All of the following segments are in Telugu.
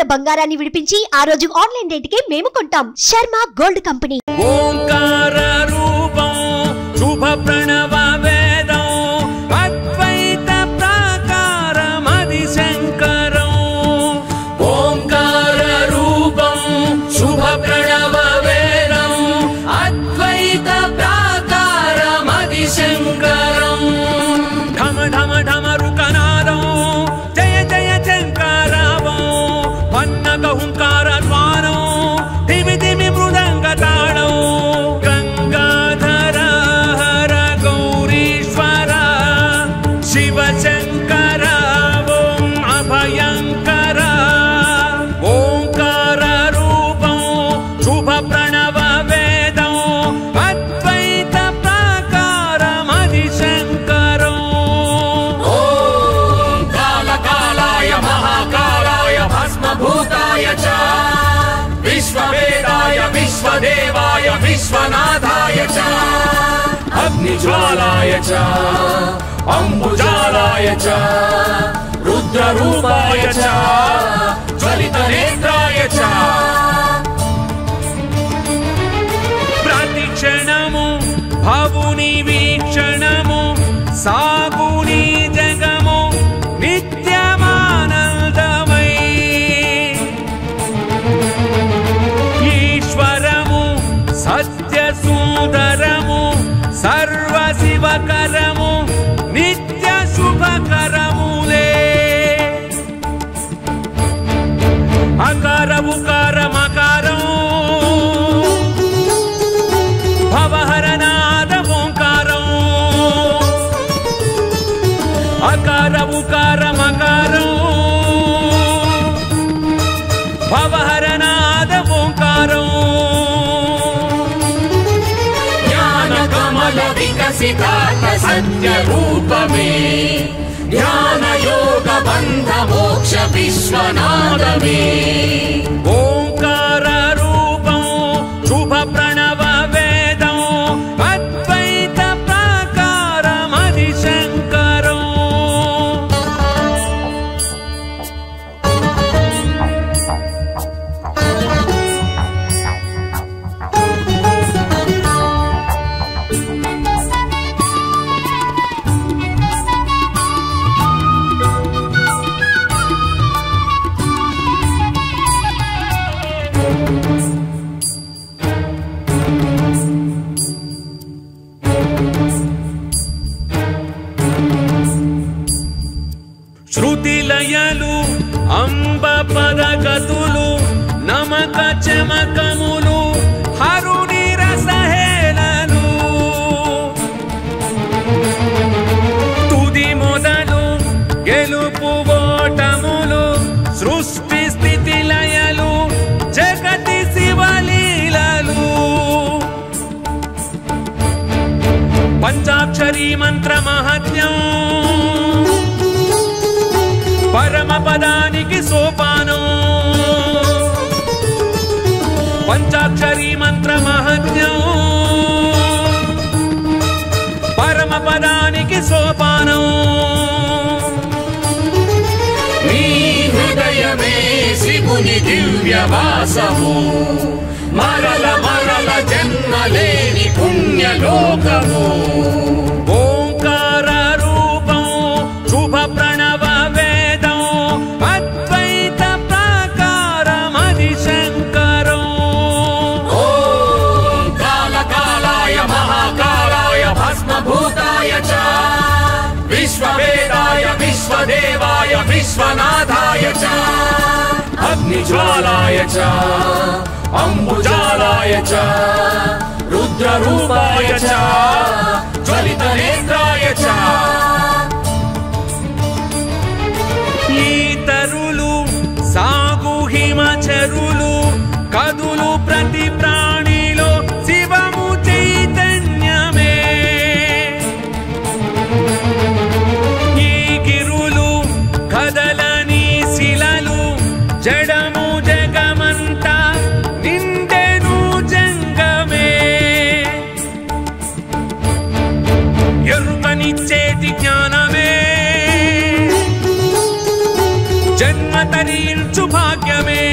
ఉన్న బంగారాన్ని విడిపించి ఆ రోజు ఆన్లైన్ రేటుకే మేము కొంటాం. Sharma gold company. ఓంకార రూపం శుభ ప్రణవ వేదం అద్వైత ప్రాకారమది శంకరం. ఓంకార రూపం శుభ ప్రణవ వేదం అద్వైత ప్రాకారమది శంకరం. ఢమ ఢమ ఢమరుకనాదం జయ జయ శంకరావం పన్నగ హుంకార ద్వారం ధిమి ధిమి మృదంగ తాళం. గంగాధర హర గౌరీశ్వర శివ శంకర ఓం అభయంకర. ఓంకార రూపం శుభ ప్రణవ వేదం అద్వైత ప్రాకారమది శంకరం. ఓం కాలకాలాయ మహాకాలాయ భస్మభూతాయ చ విశ్వవేదాయ విశ్వదేవాయ విశ్వనాథాయ చ అగ్నిజ్వాలాయ చ అంబుజాలాయ చ రుద్రరూపాయ చ జ్వలితనేత్రాయ చ. ప్రతిక్షణము భవుని వీక్షణము సాగుని జగము నిత్యమానందమై ఈశ్వరము సత్య సుందరము సర్వ శివకరము నిత్య శుభకరములే. అకార ఉకార మకారం భవహరనాద ఓంకారం. అకార ఉకార మకారం భవహరనాద ఓంకారం. జ్ఞాన కమల వికసితార్థ సత్య రూపమే ధ్యాన యోగ బంధ మోక్ష విశ్వనాథమే. ఓంకార రూపం శుభ ప్రణవ వేదం అద్వైత ప్రాకారమది శంకరం. శృతిలయలు అంబ పదగతులు నమక చమకములు హరుని రసహేళలు తుది మొదలు గెలుపు ఓటములు సృష్టి స్థితి లయలు జగతి శివలీలలు. పంచాక్షరీ మంత్ర మహత్యం పరమ పదానికి సోపానం. పంచాక్షరీ మంత్ర మహత్యం పరమ పదానికి సోపానం. నీ హృదయమే శివుని దివ్యవాసము మరల మరల జన్మలేని పుణ్యలోకము. ఓంకార రూపం శుభ ప్రణవ వేదం అద్వైత ప్రాకారమది శంకరం. ఓం కాలకాలాయ మహాకాలాయ భస్మభూతాయ చ విశ్వవేదాయ విశ్వదేవాయ విశ్వనాథాయ చ అగ్నిజ్వాలాయ చ అంబుజాలాయ చ రుద్రరూపాయ చ జ్వలితనేత్రాయ చ. ఈతరులు సాగు హిమచరులు కదులు ప్రతి ప్రాణిలో శివము చైతన్యమే. ఈ గిరులు కదలని శిలలు జడము జగమంతా నిండెను జంగమే. ఎరుకనిచ్చేటి జ్ఞానమే జన్మ తరించు తరలించు భాగ్యమే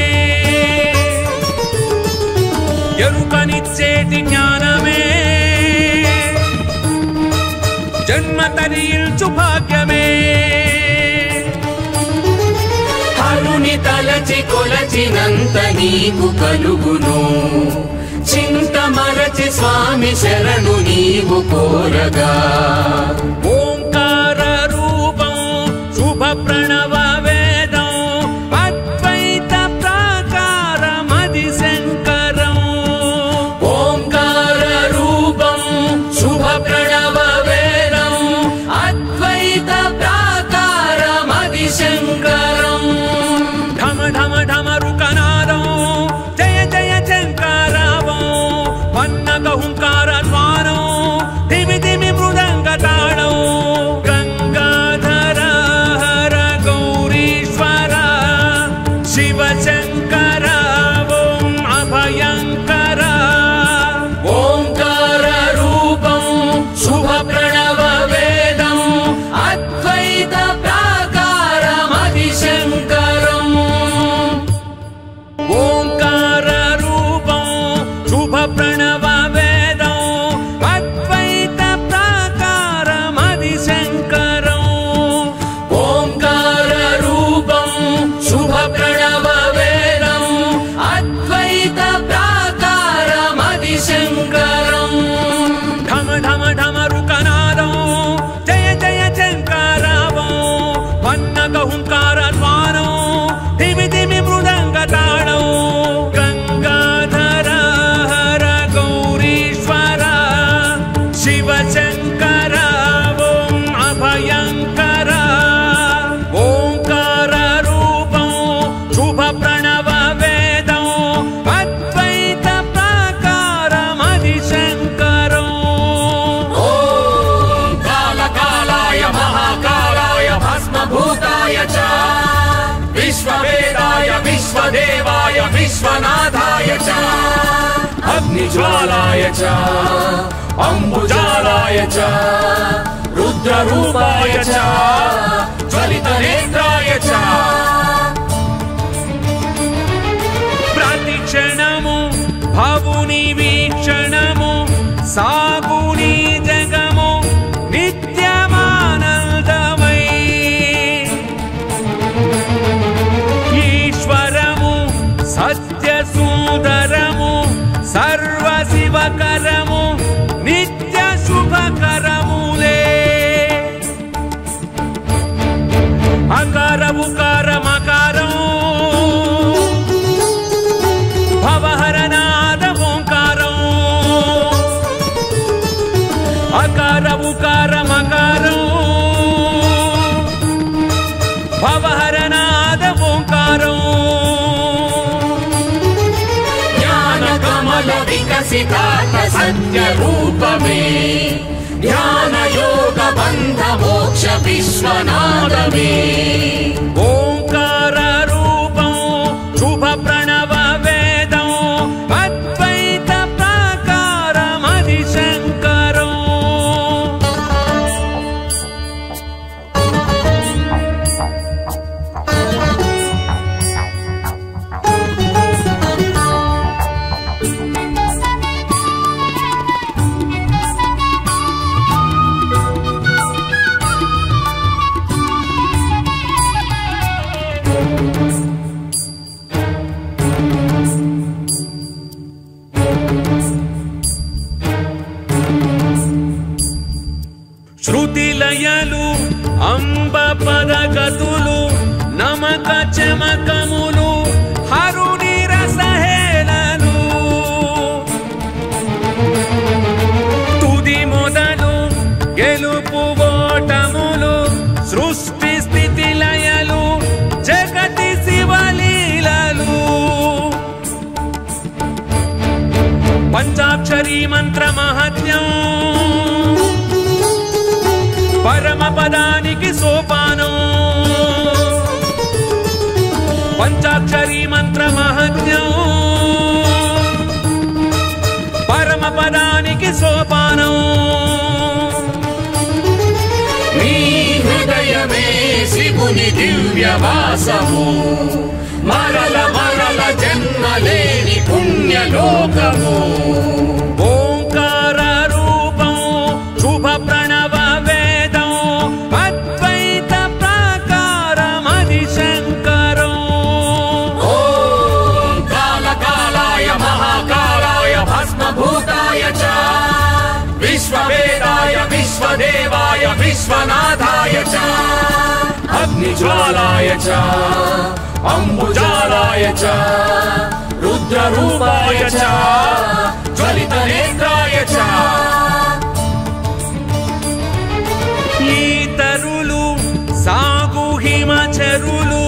ఎరుకనిచ్చేటి జ్ఞానమే జన్మ తరిల్చు భాగ్యమే హరుని తలచి కొలచినంత నీకు కలుగును చింత మరచి స్వామి శరణు నీవు కోరగా ఓంకార రూపం శుభ ప్రణవ వేదం అద్వైత ప్రాకారమది శంకరం ఓంకార రూపం శుభ ప్రణవ వేదం అద్వైత ప్రాకారమది శంకరం ఢమ ఢమ ఢమరుకనాదం జయ జయ శంకరావం పన్నగ హుంకార ద్వారం ధిమి ధిమి మృదంగ తాళం గంగాధర హర గౌరీశ్వర శివ శంకర ఓం అభయంకర ఓంకార రూపం శుభ ప్రణవ వేదం అద్వైత ప్రాకారమది శంకరం ఓంకార రూపం శుభ ప్రణవ వేదం అద్వైత ప్రాకారమది శంకరం ఓంకార రూపం శుభ ప్రణవ వేదం అద్వైత ప్రాకారమది శంకరం ఢమ ఢమ ఢమరుకనాదం జయ జయ శంకరావం పన్నగ హుంకార ద్వారం ధిమి ధిమి మృదంగ తాళం గంగాధర హర గౌరీశ్వర శివ శంకర ఓం అభయంకర ఓంకార రూపం శుభ ప్రణవ వేదం అద్వైత ప్రాకారమది శంకరం ఓం కాలకాలాయ మహాకాలాయ భస్మభూతాయ చ విశ్వవేదాయ విశ్వదేవాయ విశ్వనాథాయ చ అగ్నిజ్వాలాయ చ అంబుజాలాయ చ రుద్రరూపాయ చ జ్వలితనేత్రాయ చ ప్రతి క్షణము భవుని వీక్షణము సాగుని జగము నిత్యమానందమై ఈశ్వరము సత్య సుందరము సర్వ శివకరము నిత్య శుభకరములే అకార ఉకార మకారం భవహరనాద ఓంకారం అకార ఉకార మకారం భవహరనాద ఓంకారం జ్ఞాన కమల వికసితాత సత్య రూపమే జ్ఞాన యోగ బంధ మోక్ష విశ్వనాథమే ఓంకార రూపం శుభ ప్రణవ వేదం అద్వైత ప్రాకారమది శంకరం శృతిలయలు అంబ పదగతులు నమక చమకములు హరుని రసహేళలు తుది మొదలు గెలుపు ఓటములు సృష్టి స్థితి లయలు జగతి శివలీలలు పంచాక్షరీ మంత్ర మహత్యం పరమ పదానికి సోపానం పంచాక్షరీ మంత్ర మహత్యం పరమ పదానికి సోపానం మీ హృదయమే శివుని దివ్యవాసము మరల మరల జన్మలేని పుణ్యలోకము ఓంకార రూపం శుభ ప్రణవ వేదం అద్వైత ప్రాకారమది శంకరం ఓం కాలకాలాయ మహాకాలాయ భస్మభూతాయ చ విశ్వవేదాయ విశ్వదేవాయ విశ్వనాథాయ చ అగ్నిజ్వాలాయ చ అంబుజాలాయ చ రుద్రరూపాయ చ జ్వలితనేత్రాయ చ ఈతరులు సాగు హిమచరులు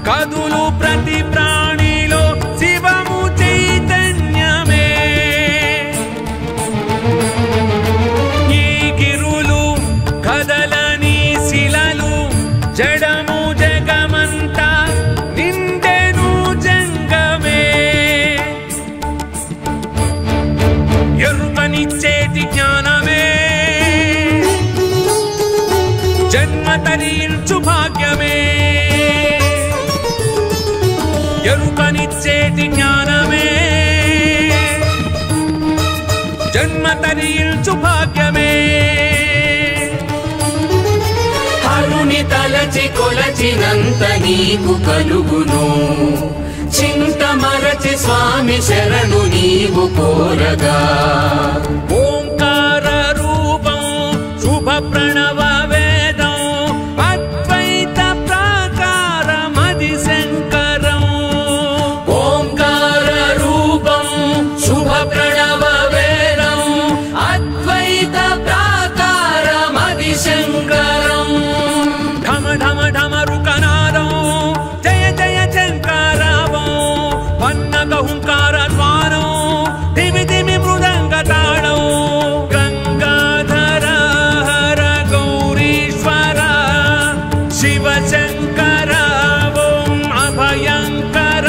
కదులు ప్రతి ప్రాణిలో శివము చైతన్యమే ఈ గిరులు కదలని శిలలు జడము జగమంతా నిండెను జంగమే ఎరుకనిచ్చేటి జ్ఞానమే జన్మ తరించు భాగ్యమే ఎరుకనిచ్చేటి జ్ఞానమే జన్మ తరించు భాగ్యమే హరుని తలచి కొలచినంత నీకు కలుగును చింత మరచి స్వామి శరణు నీవు కోరగా ఓంకార రూపం శుభ ప్రణవ వేదం అద్వైత ప్రాకారమది శంకరం ఓంకార రూపం శుభ ప్రణవ వేదం అద్వైత ప్రాకారమది శంకరం ఢమ ఢమ ఢమరుకనాదం జయ జయ శంకరావం పన్నగ హుంకార ద్వారం ధిమి ధిమి మృదంగ తాళం గంగాధర హర గౌరీశ్వర శివ శంకర ఓం అభయంకర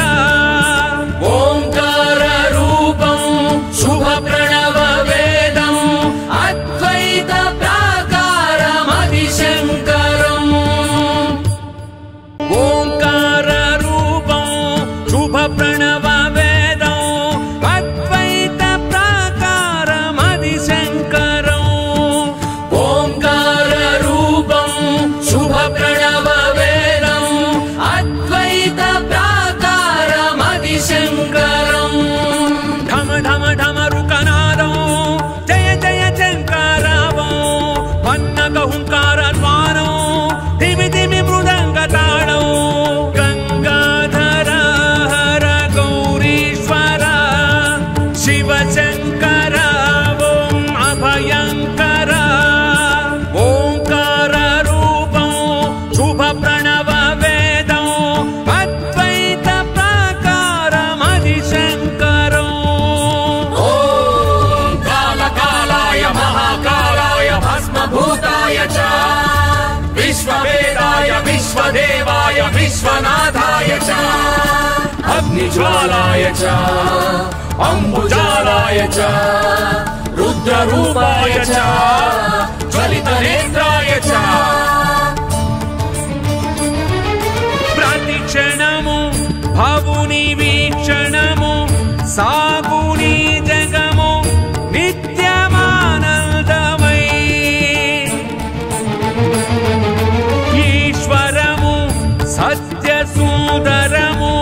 ఓంకార రూపం శుభ ప్రణవ వేదం అద్వైత ప్రాకారమది శంకరం ఓంకార రూపం శుభ ప్రణవ వేదం అద్వైత ప్రాకారమది శంకరం ఓంకార రూపం శుభ ప్రణవ వేదం అద్వైత ప్రాకారమది శంకరం ఢమ ఢమ ఢమరుకనాదం జయ జయ శంకరావం పన్నగ హుంకార ద్వారం ధిమి ధిమి మృదంగ తాళం గంగాధర హర గౌరీశ్వర శివ శంకర ఓం అభయంకర ఓంకార రూపం శుభ ప్రణవ వేదం అద్వైత ప్రాకారమది శంకరం ఓం కాలకాలాయ మహాకాలాయ భస్మభూతాయ చ విశ్వవేదాయ విశ్వదేవాయ విశ్వనాథాయ చ అగ్నిజ్వాలాయ చ అంబుజాలాయ చ రుద్రరూపాయ చ జ్వలితనేత్రాయ చ ప్రతి క్షణము భవుని వీక్షణము సాగుని జగము నిత్యమానందమై ఈశ్వరము సత్య సుందరము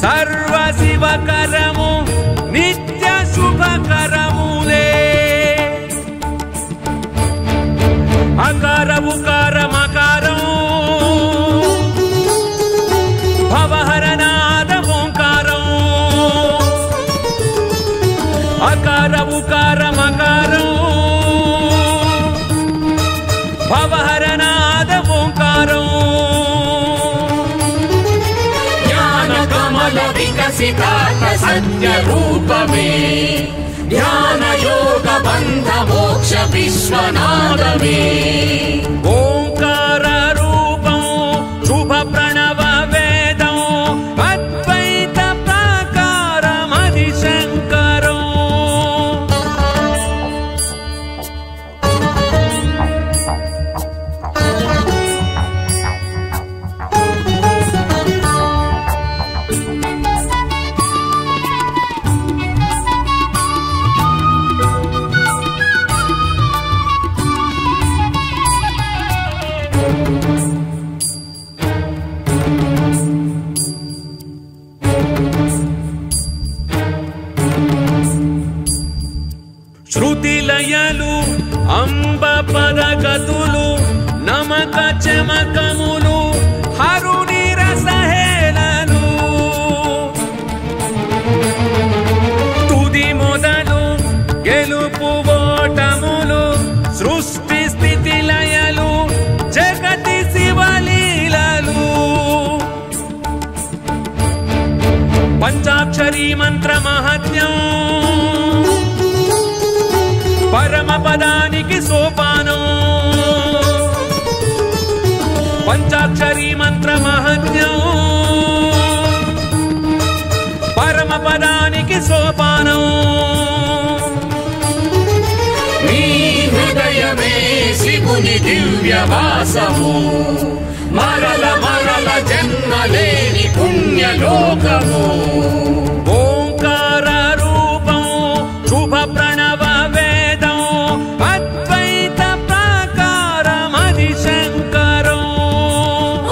సర్వ శివకరము నిత్య శుభకరములే అకార ఉకార మకారం భవహరనాద ఓంకారం అకార ఉకార మకారం భవహరనాద ఓంకారం జ్ఞాన కమల వికసితాత్మ సత్య రూపమే ధ్యాన యోగ బంధ మోక్ష విశ్వనాథమే ఓంకార రూపం శుభ ప్రణవ వేదం అద్వైత ప్రాకారమది శంకరం స్తుతిలయలు అంబ పదగతులు నమక చమకములు హరుని రసహేళలు తుది మొదలు గెలుపు ఓటములు సృష్టి స్థితి లయలు జగతి శివలీలలు పంచాక్షరీ మంత్ర మహత్యం పరమ పదానికి సోపానం పంచాక్షరీ మంత్ర మహత్యం పరమ పదానికి సోపానం నీ హృదయమే శివుని దివ్యవాసము మరల మరల జన్మలేని పుణ్యలోకము ఓంకార రూపం శుభ ప్రణవ వేదం అద్వైత ప్రాకారమది శంకరం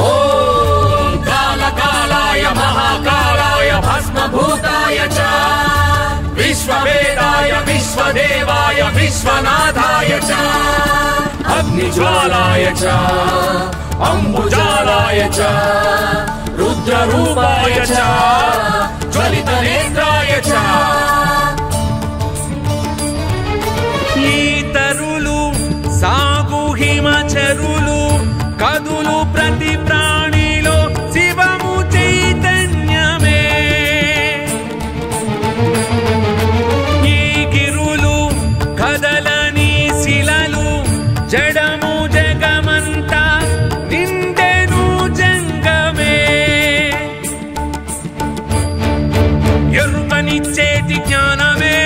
ఓం కాలకాలాయ మహాకాలాయ భస్మభూతాయ చ విశ్వవేదాయ విశ్వదేవాయ విశ్వనాథాయ చ అగ్నిజ్వాలాయ చ అంబుజాలాయ చ రుద్రరూపాయ చ జ్వలితనేత్రాయ చ ఈతరులు సాగు హిమచరులు కదులు ప్రతి ప్రాణిలో శివము చైతన్యమే ఈ గిరులు కదలని శిలలు జడము జగమంతా నిండెను జంగమే ఎరుకనిచ్చేటి జ్ఞానమే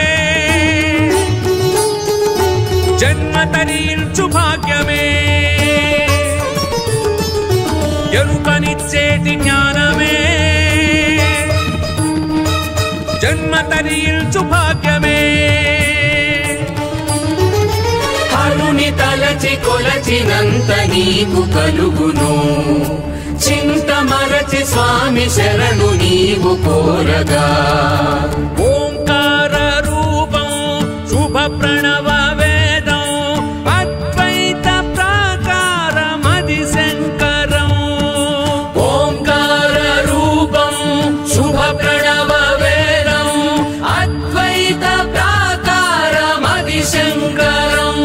జన్మ తరించు భాగ్యమే ఎరుకనిచ్చేటి జ్ఞానమే జన్మ తరించు భాగ్యమే హరుని తలచి కొలచినంత నీకు కలుగును చింత మరచి స్వామి శరణు నీవు కోరగా ఓంకార రూపం శుభ ప్రణవ వేదం అద్వైత ప్రాకారమది శంకరం ఓంకార రూపం శుభ ప్రణవ వేదం అద్వైత ప్రాకారమది శంకరం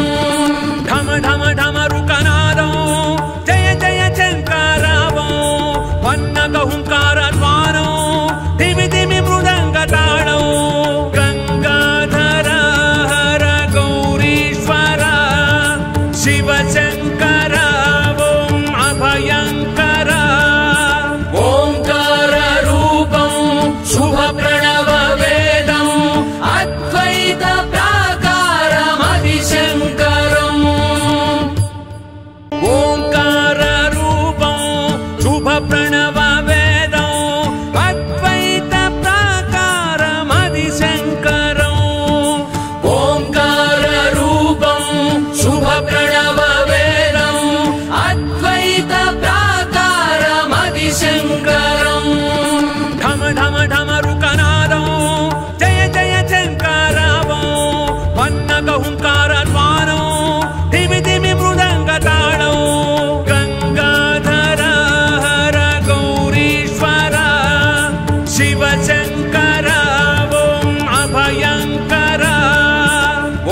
ఢమ ఢమ ఢమరు కనాదం జయ జయ శంకరావం పన్నగ హుంకార ద్వారం ధిమి ధిమి మృదంగ తాళం గంగాధర హర గౌరీశ్వర శివ శంకర ఓం అభయంకర ఓంకార రూపం శుభ ప్రణవ వేదం అద్వైత ప్రాకారమది శంకరం ఓంకార రూపం శుభ ప్రణవ వేదం అద్వైత ప్రాకారమది శంకరం ఓంకార రూపం శుభ ప్రణవ వేదం అద్వైత ప్రాకారమది శంకరం ఢమ ఢమ ఢమరు కనాదం జయ జయ శంకరావం పన్నగ హుంకార ద్వారం ధిమి ధిమి మృదంగ తాళం గంగాధర హర గౌరీశ్వర శివ శంకర ఓం అభయంకర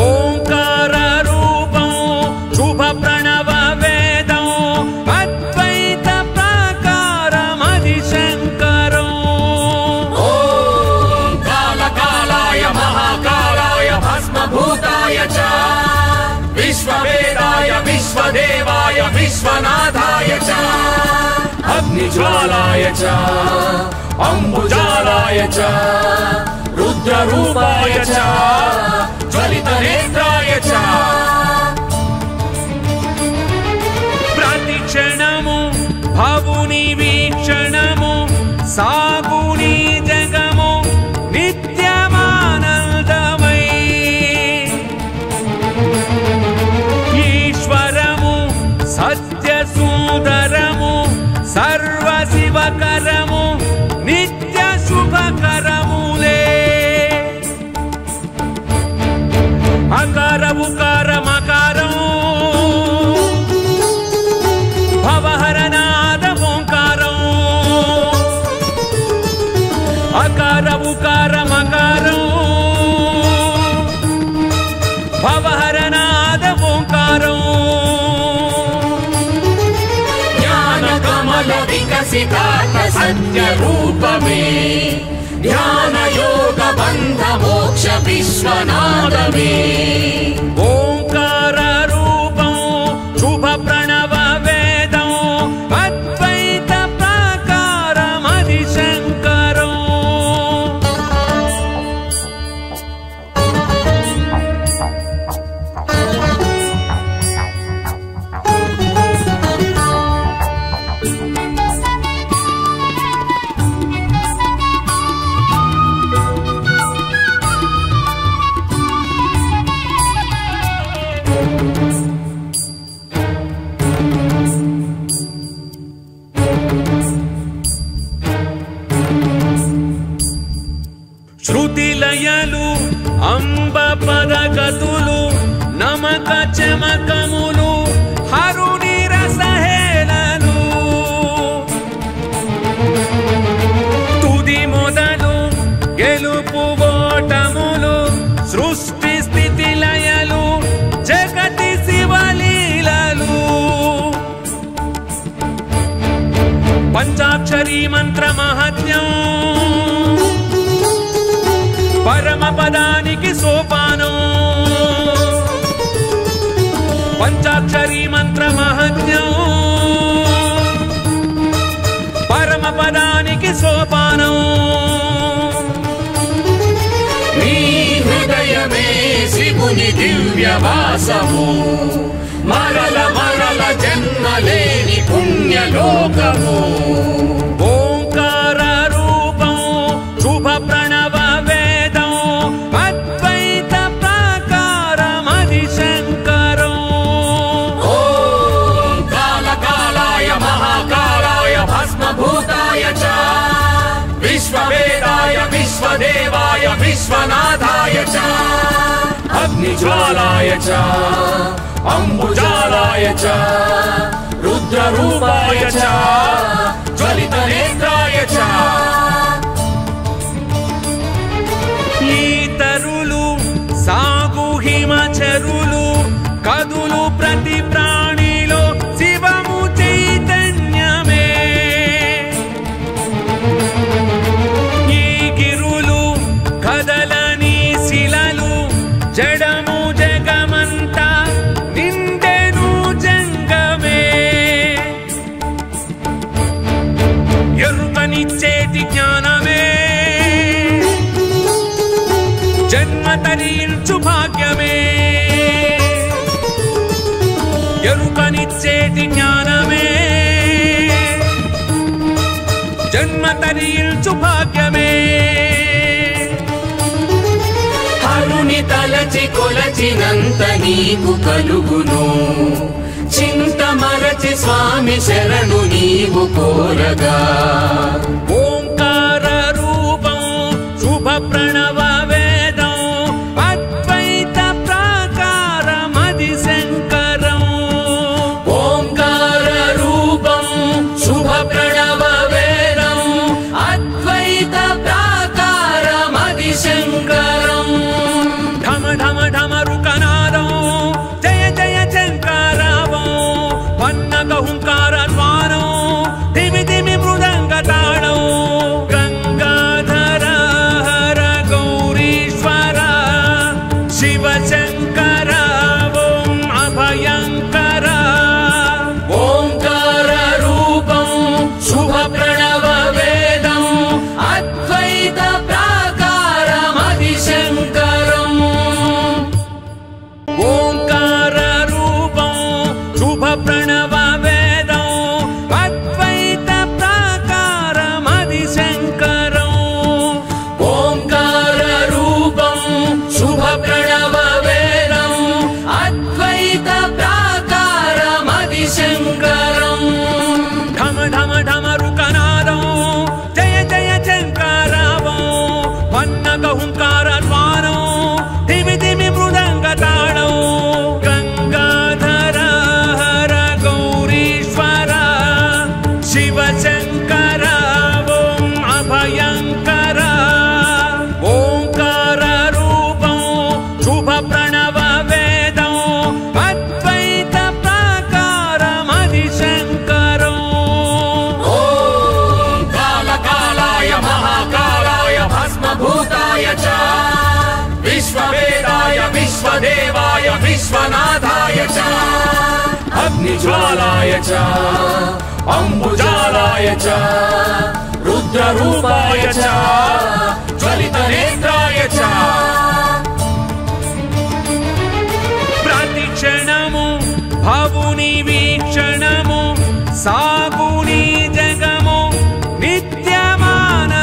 ఓంకార రూపం శుభ ప్రణవ వేదం అద్వైత ప్రాకారమది శంకరం ఓం కాలకాలాయ మహాకాలాయ భస్మభూతాయ చ విశ్వవేదాయ విశ్వదేవాయ విశ్వనాథాయ చ అగ్నిజ్వాలాయ చ అంబుజాలాయ చ రుద్రరూపాయ చ జ్వలితనేత్రాయ చ ప్రతి క్షణము భవుని వీక్షణము సాగుని జగము నిత్యమానందమై ఈశ్వరము సత్య సుందరము సర్వ శివకరము నిత్య శుభకరములే అకర అకార ఉకార మకారం భవహరనాద ఓంకారం జ్ఞాన కమల వికసితార్థ సత్య రూపమే ధ్యాన యోగ బంధ మోక్ష విశ్వనాదమే ఓంకార రూపం శుభ ప్రణవ వేదం అద్వైత ప్రాకారమది శంకరం శృతిలయలు అంబ పదగతులు నమక చమకములు హరుని రసహేళలు తుది మొదలు గెలుపు ఓటములు సృష్టి స్థితి లయలు జగతి శివలీలలు పంచాక్షరీ మంత్ర మహత్యం పరమ పదానికి సోపానం పంచాక్షరీ మంత్ర మహత్యం పరమ పదానికి సోపానం నీ హృదయమే శివుని దివ్యవాసము మరల మరల జన్మలేని పుణ్యలోకము ఓంకార రూపం శుభ ప్రణవ వేదం అద్వైత ప్రాకారమది శంకరం ఓం కాలకాలాయ మహాకాలాయ భస్మభూతాయ చ విశ్వవేదాయ విశ్వదేవాయ విశ్వనాథాయ చ అగ్నిజ్వాలాయ చ అంబుజాలాయ చ రుద్రరూపాయ చ జ్వలితనేత్రాయ చ ఈతరులు సాగు హిమచరులు కదులు ప్రతి ప్రాణిలో శివము చైతన్యమే ఈ గిరులు కదలని శిలలు జడము జగమంతా నిండెను జంగమే ఎరుకనిచ్చేటి జ్ఞానమే జన్మ తరించు భాగ్యమే ఎరుకనిచ్చేటి జ్ఞానమే జన్మ తరించు భాగ్యమే హరుని తలచి కొలచినంత నీకు కలుగును చింత మరచి స్వామి శరణు నీవు కోరగా ఓంకార రూపం శుభ ప్రణవ వేదం అద్వైత ప్రాకారమది శంకరం ఓంకార రూపం శుభ ప్రణవ వేదం అద్వైత ప్రాకారమది శంకరం ఢమ ఢమ ఢమరుకనాదం జయ జయ శంకరావం పన్నగ హుంకార ద్వారం దిమి దిమి మృదంగ తాళం గంగాధర హర గౌరీశ్వర శివ శంకర ఓం అభయంకర ఓంకార రూపం శుభ ప్రణవ వేదం అద్వైత ప్రాకారమది శంకరం ఓంకార రూపం శుభ ప్రణవ వేదం అద్వైత ప్రాకారమది శంకరం ఓంకార రూపం శుభ ప్రణవ వేదం అద్వైత ప్రాకారమది శంకరం ఢమ ఢమ ఢమరుకనాదం జయ జయ శంకరావం विश्वनाथाय च अग्निज्वालाय च अम्बुजालाय च रुद्ररूपाय च ज्वलितनेत्राय च प्रतिक्षणमु भवुनि वीक्षणमु सागुनि जगमु नित्यमानन्दमय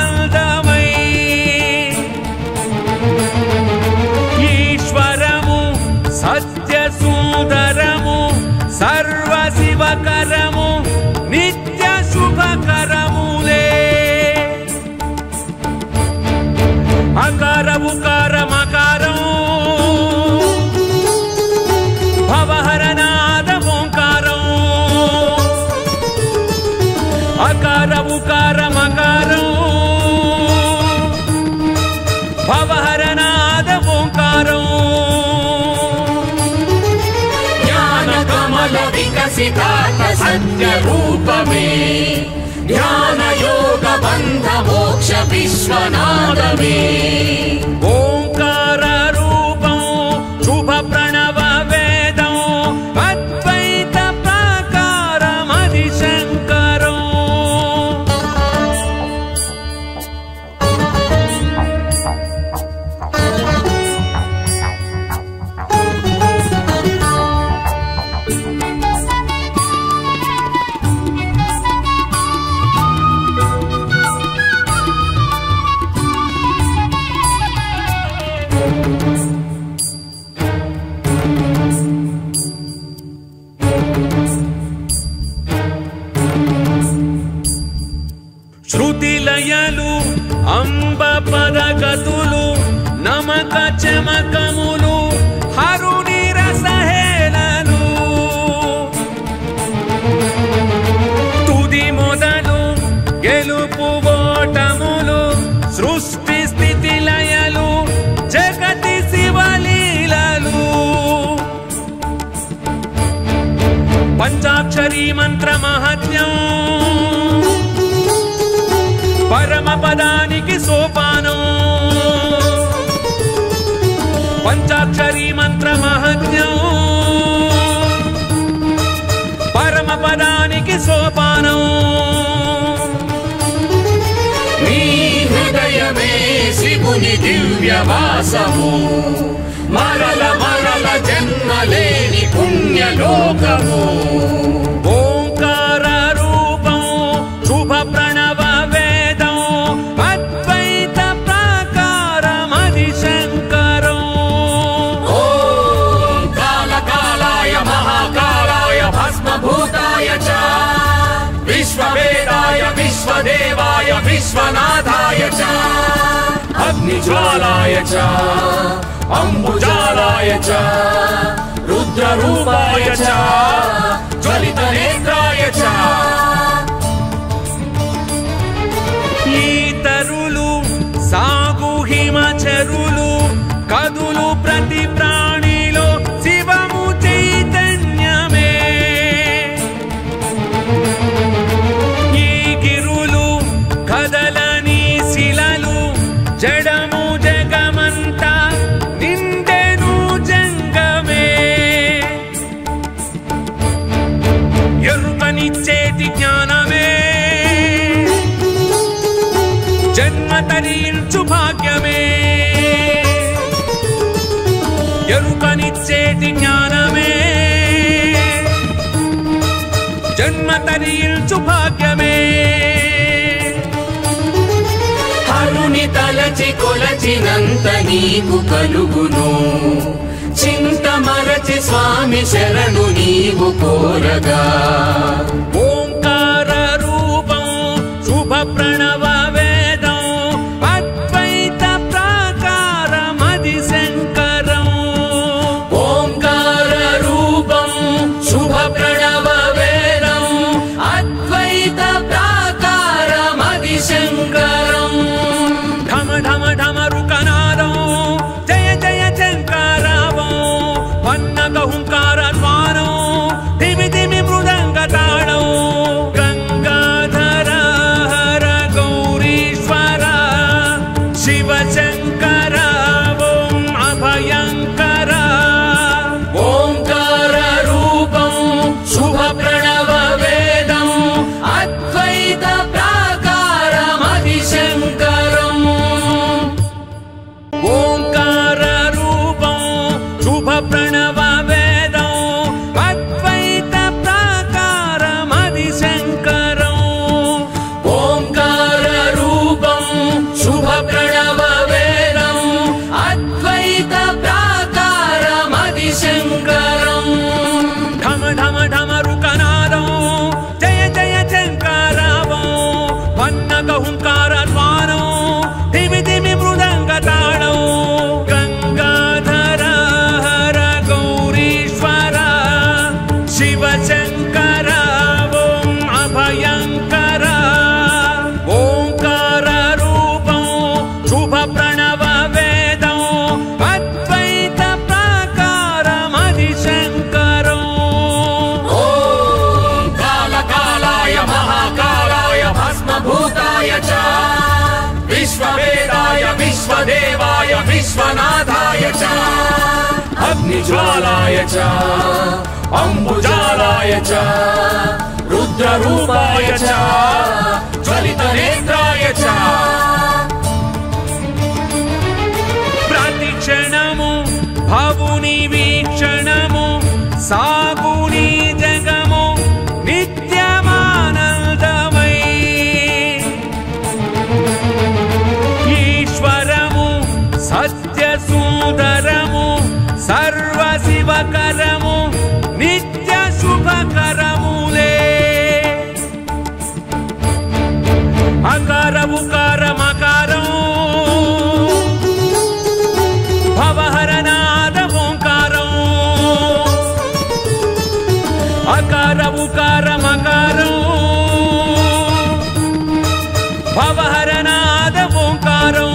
ईश्वरमु सत्यसुन्दरमु सर्वशिवकरमु नित्यशुभकरमुले अकार उकार मकारं भवहरनाद ओंकारं अकार उकार मकारं भवहरनाद ओंकारं ज्ञानकमल विकसितार्थ सत्य रूप में ध्यान योग बंध मोक्ष विश्वनाथ में ओंकार रूपं शुभ प्रणव वेदं अद्वैत प्राकारमधिशङ्करं శృతిలయలు అంబ పదగతులు నమక చమకములు హరుని రసహేళలు తుది మొదలు గెలుపు ఓటములు సృష్టి స్థితి లయలు జగతి శివలీలలు పంచాక్షరీ మంత్ర మహత్యం परम पदानिकी सोपानं पंचाक्षरी मंत्र महत्यं परम पदानिकी सोपानं नी हृदयमे शिवुनि दिव्य वासमु मरल मरल जन्मलेनि पुण्य लोकमु ओंकार रूपं शुभ प्रणव विश्ववेदाय विश्वदेवाय विश्वनाथाय च अग्निज्वालाय च अम्बुजालाय च रुद्ररूपाय च ज्वलितनेत्राय च ఈతరులు సాగు హిమచరులు కదులు ప్రతి ప్రాణిలో శివము చైతన్యమే ఈ గిరులు కదలని శిలలు జడము జగమంతా నిండెను జంగమే ఎరుకనిచ్చేటి జ్ఞానమే జన్మ తరించు భాగ్యమే ఎరుకనిచ్చేటి జ్ఞానమే జన్మ తరించు భాగ్యమే హరుని తలచి కొలచినంత నీకు కలుగును చింత మరచి స్వామి శరణు నీవు కోరగా ఓంకార రూపం శుభ ప్రణవ వేదం అద్వైత ప్రాకారమది శంకరం ఓంకార రూపం శుభ ప్రణవ వేదం అద్వైత ప్రాకారమది శంకరం ఢమ ఢమ ఢమరుకనాదం జయ జయ శంకరావం పన్నగ హుంకార ద్వారం ధిమి ధిమి మృదంగ తాళం च अम्बुजालाय च रुद्ररूपाय च ज्वलितनेत्राय च प्रतिक्षणमु भवुनि वीक्षणमु सागुनि जगमु नित्यमानन्दमय ईश्वरमु सत्यसुन्दरमु सर्वशिवकरमु नित्यशुभकरमुले अकार उकार मकारं भवहरनाद ओंकारं अकार उकार मकारं भवहरनाद ओंकारं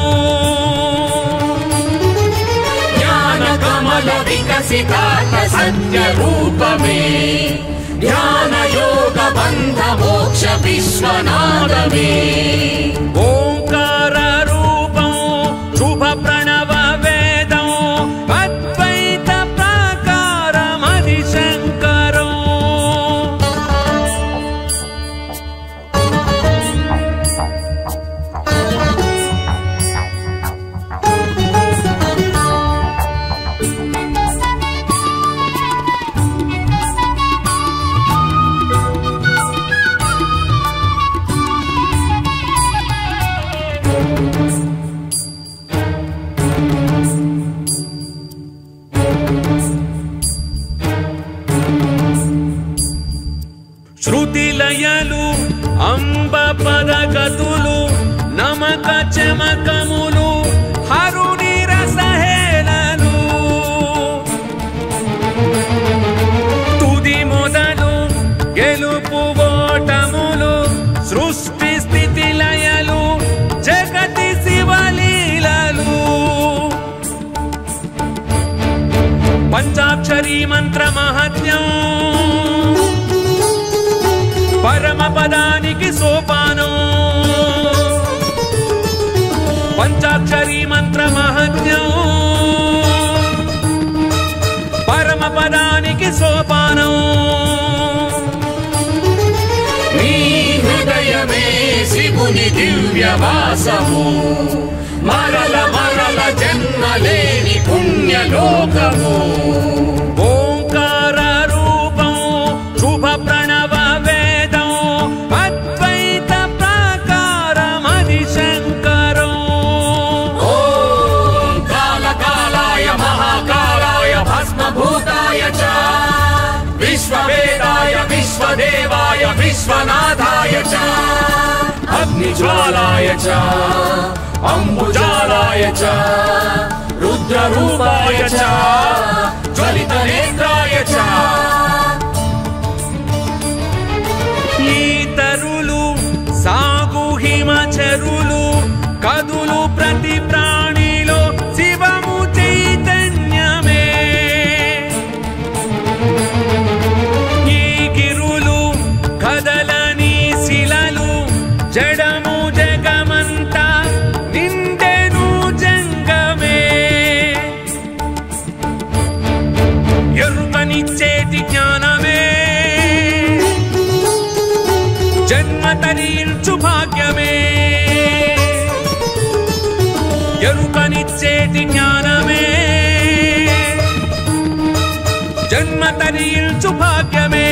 ज्ञान कमल विकसितार्थ सत्य रूप में ध्यान योग बंध मोक्ष विश्वनाथ में ओंकार रूपं शुभ प्रणव वेदं अद्वैत प्राकारमधिशङ्करं శృతిలయలు అంబ పదగతులు నమక చమకములు హరుని రసహేళలు తుది మొదలు గెలుపు ఓటములు సృష్టి స్థితి లయలు జగతి శివలీలలు పంచాక్షరీ మంత్ర మహత్యం परम पदानिकी सोपानं पंचाक्षरी मंत्र महत्म्यं परम पदानिकी सोपानं नी हृदयमे शिवुनि दिव्य वासमु मरल मरल जन्मलेनि पुण्य लोकमु ओंकार रूपं शुभ प्रणव विश्ववेदाय विश्वदेवाय विश्वनाथाय च अग्निज्वालाय च अम्बुजालाय च रुद्ररूपाय च ज्वलितनेत्राय च ఈతరులు సాగు హిమచరులు కదులు ప్రతి ప్రాణిలో శివము చైతన్యమే ఈ గిరులు కదలని శిలలు జడము జగమంతా నిండెను జంగమే ఎరుకనిచ్చేటి జ్ఞానమే జన్మ తరించు భాగ్యమే ఎరుకనిచ్చేటి జ్ఞానమే జన్మ తరించు భాగ్యమే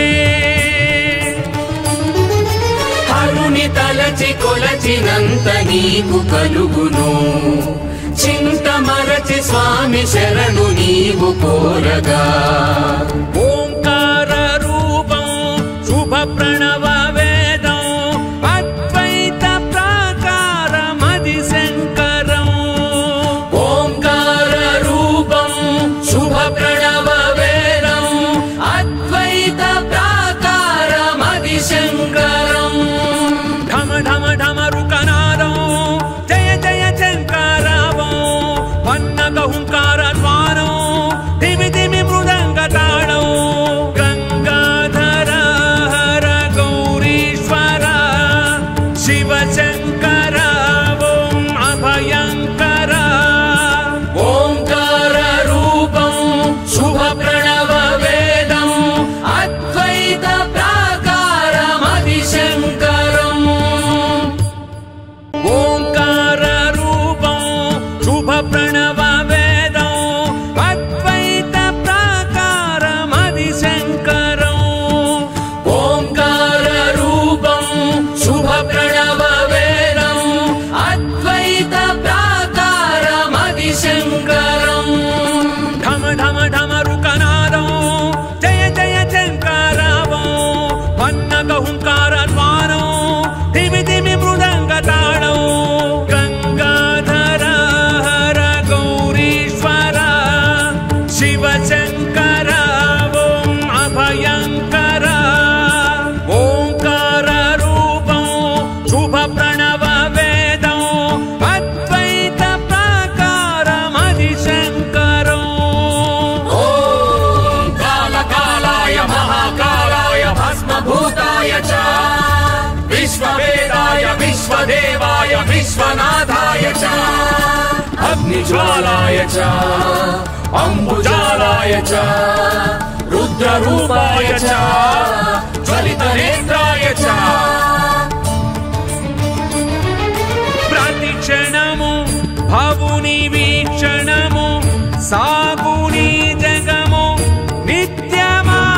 హరుని తలచి కొలచినంత నీకు కలుగును చింత మరచి స్వామి శరణు నీవు కోరగా ఓంకార రూపం శుభ ప్రణవ गंगाधर हर गौ विश्वनाथाय च अग्निज्वालाय च अम्बुजालाय च रुद्ररूपाय च ज्वलितनेत्राय च प्रतिक्षणमु भावुनि वीक्षणमु सागुनि जगमु नित्यमानन्दमय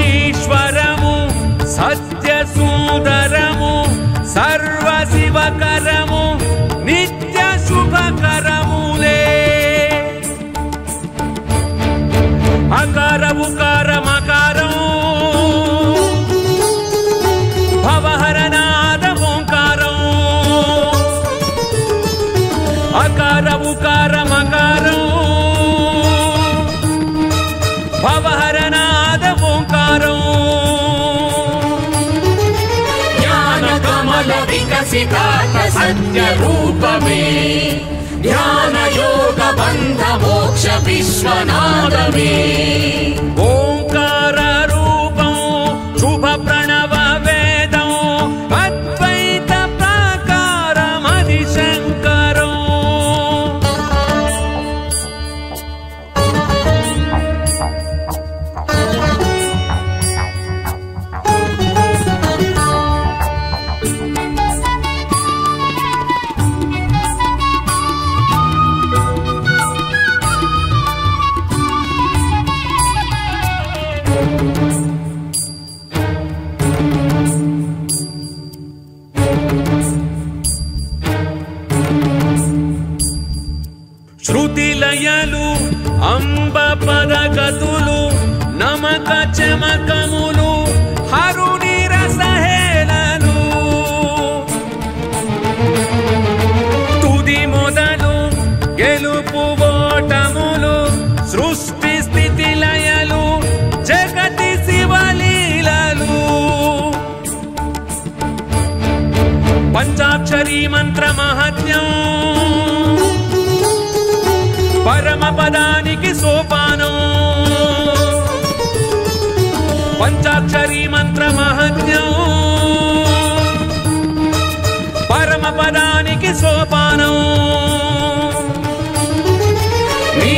ईश्वरमु सत्यसुन्दरमु सर्वशिवकरमु नित्य शुभकरमुले अकार उकार मकारं भवहरनाद ओंकारं अकार उकार मकारं भवहरनाद ओंकारं ज्ञान कमल विकसितार्थ सत्य रूप में ध्यान योग बंध मोक्ष विश्वनाथ में ओंकार रूपं शुभ प्रणव वेदं अद्वैत प्राकारमधिशङ्करं శృతిలయలు అంబ పదగతులు నమక చమకములు హరుని రసహేళలు తుది మొదలు గెలుపు ఓటములు సృష్టి స్థితి లయలు జగతి శివలీలలు పంచాక్షరీ మంత్ర మహత్యం परम पदानिकी सोपानं पंचाक्षरी मंत्र महत्म्यं परम पदानिकी सोपानं नी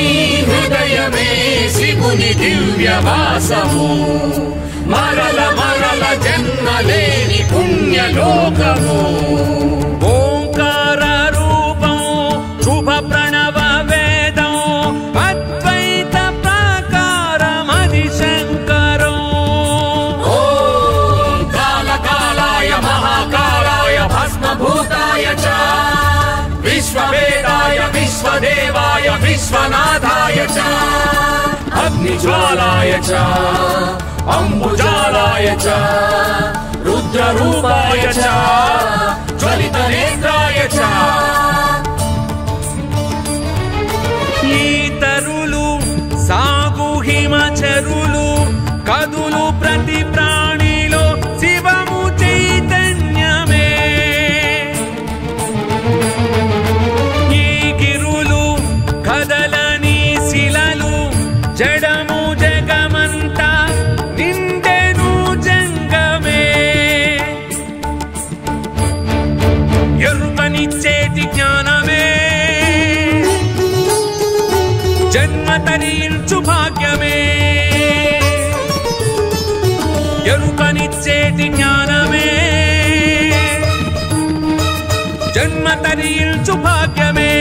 हृदयमे शिवुनि दिव्य वासमु मरल मरल जन्मलेनि पुण्य लोकमु ओंकार रूपं शुभ प्रणव विश्ववेदाय विश्वदेवाय विश्वनाथाय च अग्निज्वालाय च अम्बुजालाय च रुद्ररूपाय च ज्वलितनेत्राय च ఈతరులు సాగు హిమచరులు కదులు ప్రతి ప్రాణిలో శివము చైతన్యమే ఈ గిరులు కదలని శిలలు జడము జగమంతా నిండెను జంగమే ఎరుకనిచ్చేటి జ్ఞానమే జన్మ తరించు భాగ్యమే ఎరుకనిచ్చేటి జ్ఞానమే జన్మ తరించు భాగ్యమే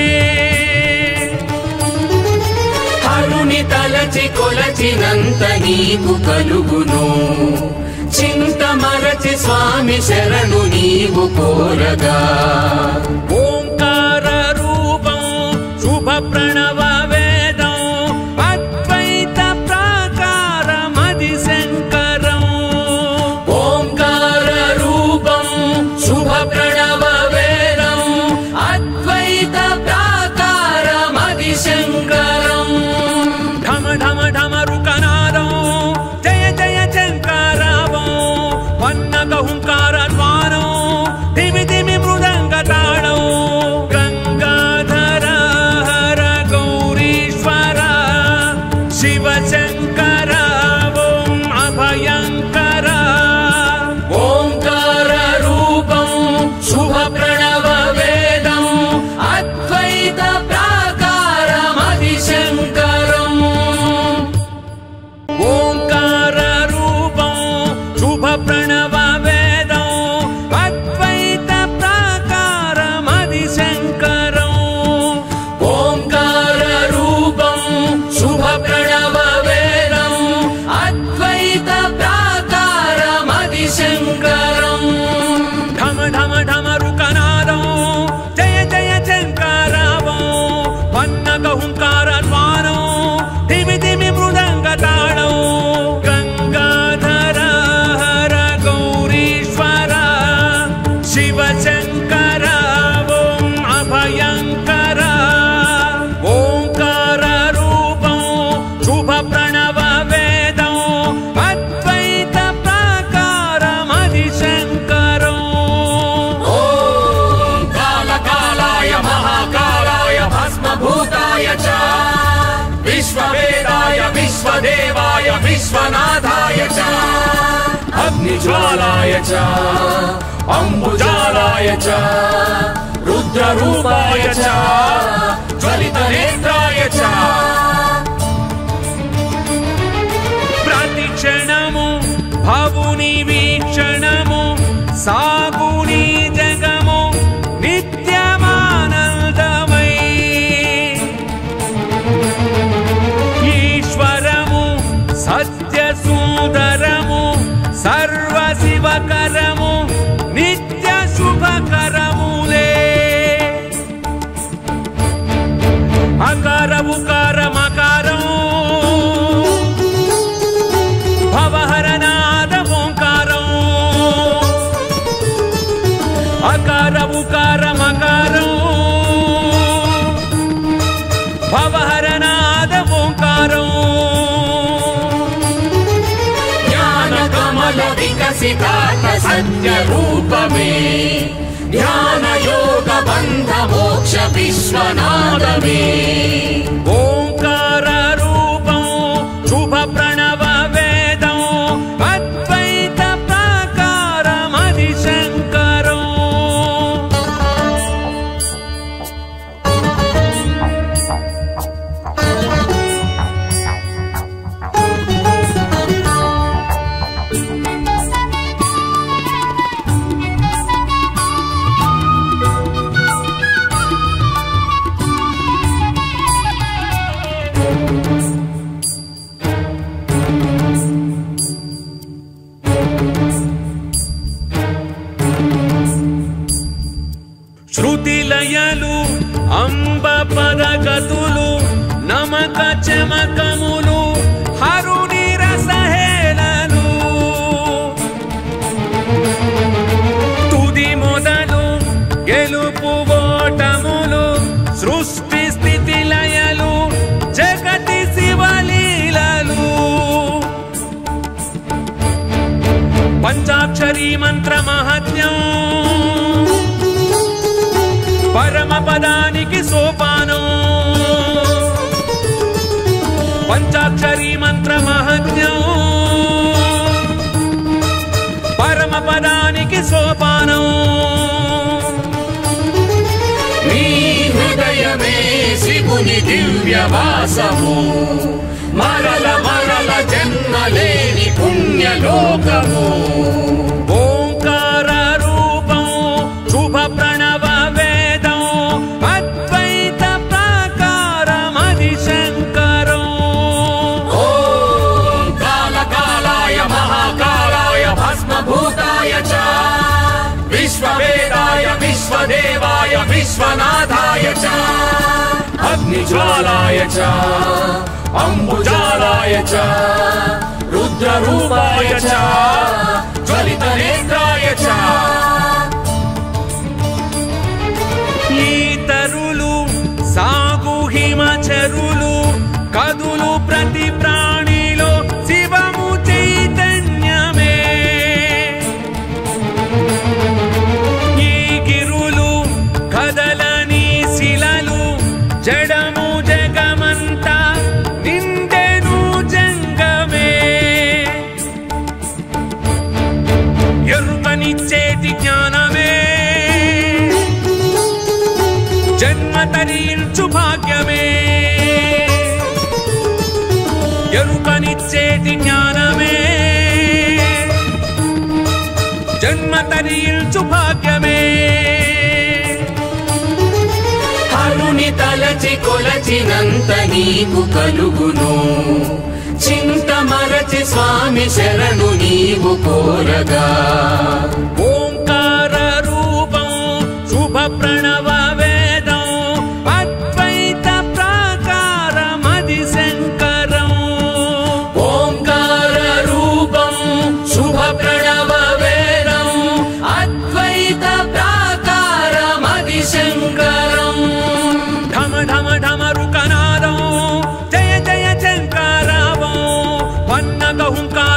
హరుని తలచి కొలచినంత నీకు కలుగును చింత మరచి స్వామి శరణు నీవు కోరగా ఓంకార రూపం శుభ ప్రణవ వేదం అద్వైత ప్రాకారమది శంకరం ఓంకార రూపం శుభ ప్రణవ వేదం అద్వైత ప్రాకారమది శంకరం ఢమ ఢమ ఢమరుకనాదం జయ జయ శంకరావం పన్నగ హుంకార ద్వారం ధిమి ధిమి మృదంగ తాళం शिवशङ्कर ॐ अभयङ्कर ओङ्कार रूपं शुभ प्रणव वेदं अद्वैत प्राकारमधिशङ्करं ॐ कालकालाय महाकालाय भस्मभूताय च विश्ववेदाय विश्वदेवाय विश्वनाथाय च अग्निज्वालाय च अम्बुजालाय च रुद्ररूपाय च ज्वलितनेत्राय च प्रतिक्षणमु भवुनि वीक्षणमु सागुनि जगमु नित्यमानन्दमय ईश्वरमु सत्यसुन्दरमु सर्वशिवकरमु नित्य शुभकरमुले अकार उकार मकारं भवहरनाद ओंकारं अकार उकार मकारं भवहरनाद ओंकारं विकसितार्थ सत्य रूप में ध्यान योग बंध मोक्ष विश्वनाथ में ओंकार रूपं शुभ प्रणव वेदं अद्वैत प्राकारमधिशङ्करं శృతిలయలు అంబ పదగతులు నమక చమకములు హరుని రసహేళలు తుది మొదలు గెలుపు ఓటములు సృష్టి స్థితి లయలు జగతి శివలీలలు పంచాక్షరీ మంత్ర మహత్యం परम पदानिकी सोपानं पंचाक्षरी मंत्र महत्म्यं परम पदानिकी सोपानं नी हृदय में शिवुनि दिव्य वासमु मरल मरल जन्म लेनि पुण्य लोकमु ओंकार रूपं शुभ प्रणव विश्ववेदाय विश्वदेवाय विश्वनाथाय च अग्निज्वालाय च अम्बुजालाय च रुद्ररूपाय च ज्वलितनेत्राय च ఈతరులు సాగు హిమచరులు కదులు ప్రతి ప్రాణిలో శివము చైతన్యమే ఈ గిరులు కదలని శిలలు జడము జగమంతా నిండెను జంగమే ఎరుకనిచ్చేటి జ్ఞానమే జన్మ తరించు భాగ్యమే ఎరుకనిచ్చేటి జ్ఞానమే జన్మ తరించు భాగ్యమే హరుని తలచి కొలచినంత నీకు కలుగును చింత మరచి స్వామి శరణు నీవు కోరగా ఓంకార రూపం శుభ ప్రణవ వేదం అద్వైత ప్రాకారమధిశంకరం ఓంకార రూపం శుభ ప్రణవ వేదం అద్వైత నాగహుంకార